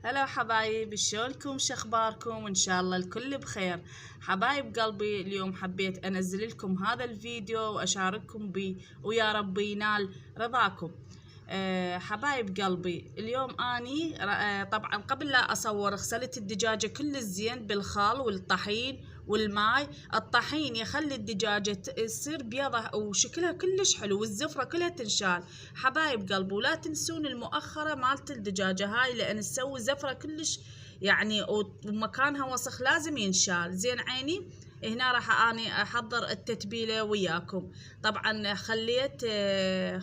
هلا حبايب، شلونكم؟ شخباركم؟ ان شاء الله الكل بخير. حبايب قلبي، اليوم حبيت انزل لكم هذا الفيديو واشارككم بيه، ويا رب ينال رضاكم. حبايب قلبي، اليوم اني طبعا قبل لا اصور غسلت الدجاجة كل الزين بالخل والطحين والماء. الطحين يخلي الدجاجة تصير بيضة وشكلها كلش حلو، والزفرة كلها تنشال. حبايب قلبي، ولا تنسون المؤخرة مالت الدجاجة هاي، لان تسوي زفرة كلش يعني، ومكانها وسخ لازم ينشال. زين عيني، هنا راح اني احضر التتبيله وياكم. طبعا خليت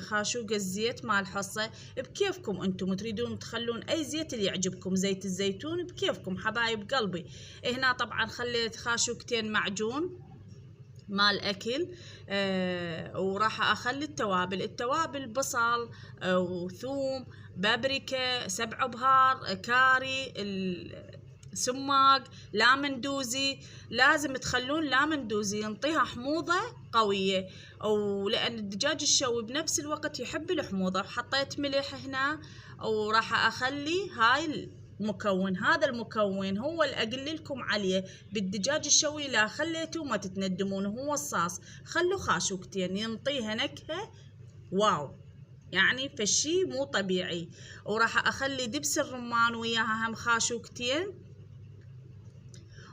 خاشوق الزيت مال حصه، بكيفكم انتم تريدون تخلون اي زيت اللي يعجبكم، زيت الزيتون بكيفكم حبايب قلبي. هنا طبعا خليت خاشوقتين معجون مال اكل. وراح اخلي التوابل بصل وثوم، بابريكا، 7 بهار، كاري، سماق، لامندوزي. لازم تخلون لامندوزي ينطيها حموضة قوية، ولأن الدجاج الشوي بنفس الوقت يحب الحموضة. حطيت ملح هنا، وراح أخلي هاي هذا المكون هو اللي أقول لكم عليه بالدجاج الشوي. لا خليتوه ما تتندمون، هو الصاص. خلوا خاشوقتين ينطيها نكهة واو، يعني فشي مو طبيعي. وراح أخلي دبس الرمان وياها هم خاشوقتين.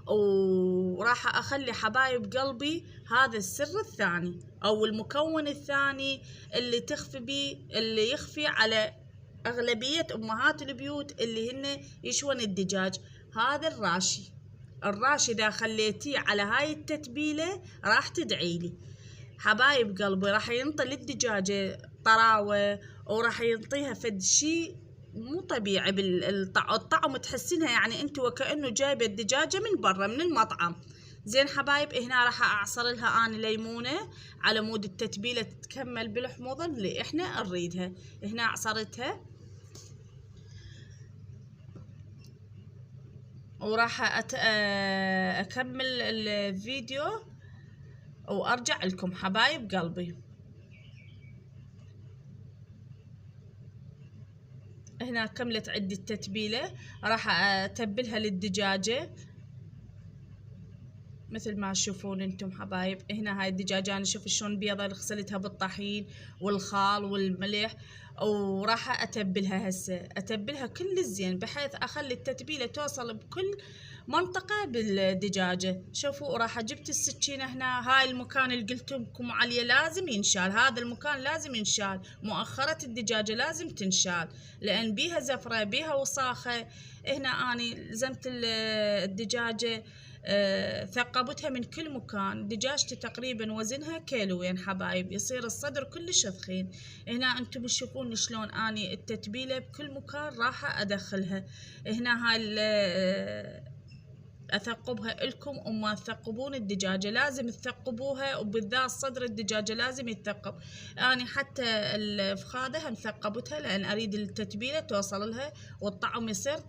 وراح أخلي حبايب قلبي هذا السر الثاني أو المكون الثاني اللي يخفي على أغلبية أمهات البيوت اللي هن يشون الدجاج. هذا الراشي إذا خليتيه على هاي التتبيلة راح تدعيلي حبايب قلبي. راح ينطي للدجاجة طراوة، وراح ينطيها فد شي مو طبيعي بالطعم. تحسينها يعني انت وكأنه جايبه الدجاجة من برا من المطعم. زين حبايب، هنا راح اعصر لها انا ليمونة على مود التتبيلة تتكمل بالحموضة اللي احنا نريدها. هنا عصرتها، وراح اكمل الفيديو وارجع لكم حبايب قلبي. هنا كملت عندي التتبيلة، راح اتبلها للدجاجة مثل ما تشوفون انتم حبايب. هنا هاي الدجاجة انا شوف شلون بيضة، غسلتها بالطحين والخال والملح، وراح اتبلها هسه. اتبلها كل الزين بحيث اخلي التتبيلة توصل بكل منطقة بالدجاجة. شوفوا، راح جبت السكينة هنا. هاي المكان اللي قلت لكم عليه لازم ينشال، هذا المكان لازم ينشال. مؤخرة الدجاجة لازم تنشال لان بيها زفرة بيها وصاخة. هنا اني لزمت الدجاجة، ثقبتها من كل مكان. دجاجتي تقريبا وزنها كيلوين حبايب، يصير الصدر كلش ثخين. هنا انتم تشوفون شلون اني التتبيله بكل مكان راح ادخلها. هنا هاي اثقبها لكم، وما تثقبون الدجاجه لازم تثقبوها، وبالذات صدر الدجاجه لازم يتثقب. اني حتى الفخاذه هم ثقبتها لان اريد التتبيله توصل لها والطعم يصير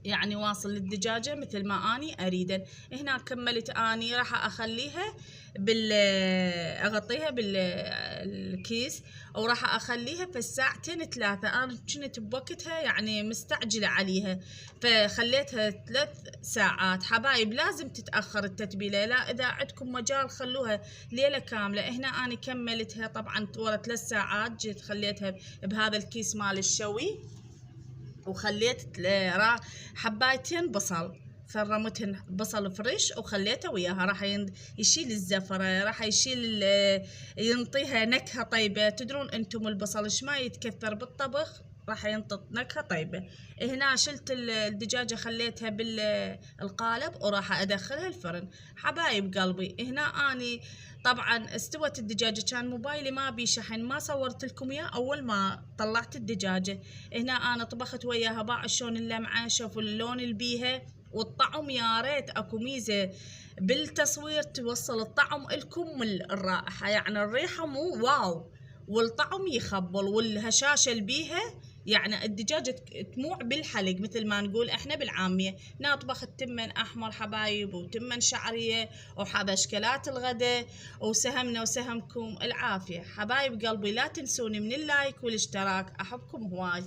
يعني واصل للدجاجة مثل ما اني اريده. هنا كملت اني راح اخليها اغطيها بالكيس، وراح اخليها في الساعتين 3. انا كنت بوقتها يعني مستعجلة عليها فخليتها 3 ساعات حبايب. لازم تتأخر التتبيلة، لا اذا عندكم مجال خلوها ليلة كاملة. هنا اني كملتها طبعا ورا 3 ساعات جيت خليتها بهذا الكيس مال الشوي، وخليت حبايتين بصل، فرمتهن بصل فريش وخليته وياها. راح يشيل الزفرة، راح ينطيها نكهة طيبة. تدرون انتم البصل ما يتكثر بالطبخ راح ينطي نكهة طيبة. هنا شلت الدجاجة خليتها بالقالب وراح ادخلها الفرن حبايب قلبي. هنا اني طبعا استوت الدجاجة، كان موبايلي ما بي شحن ما صورت لكم اياه اول ما طلعت الدجاجة. هنا انا طبخت وياها باع شلون اللمعة، شوفوا اللون اللي بيها والطعم. يا ريت اكو ميزة بالتصوير توصل الطعم لكم الرائحة، يعني الريحة مو واو والطعم يخبل، والهشاشة اللي بيها يعني الدجاجة تموع بالحلق مثل ما نقول احنا بالعامية. نطبخ التمن احمر حبايب، وتمن شعرية، وحبشكلات الغداء، وسهمنا وسهمكم العافية حبايب قلبي. لا تنسوني من اللايك والاشتراك، احبكم هواي.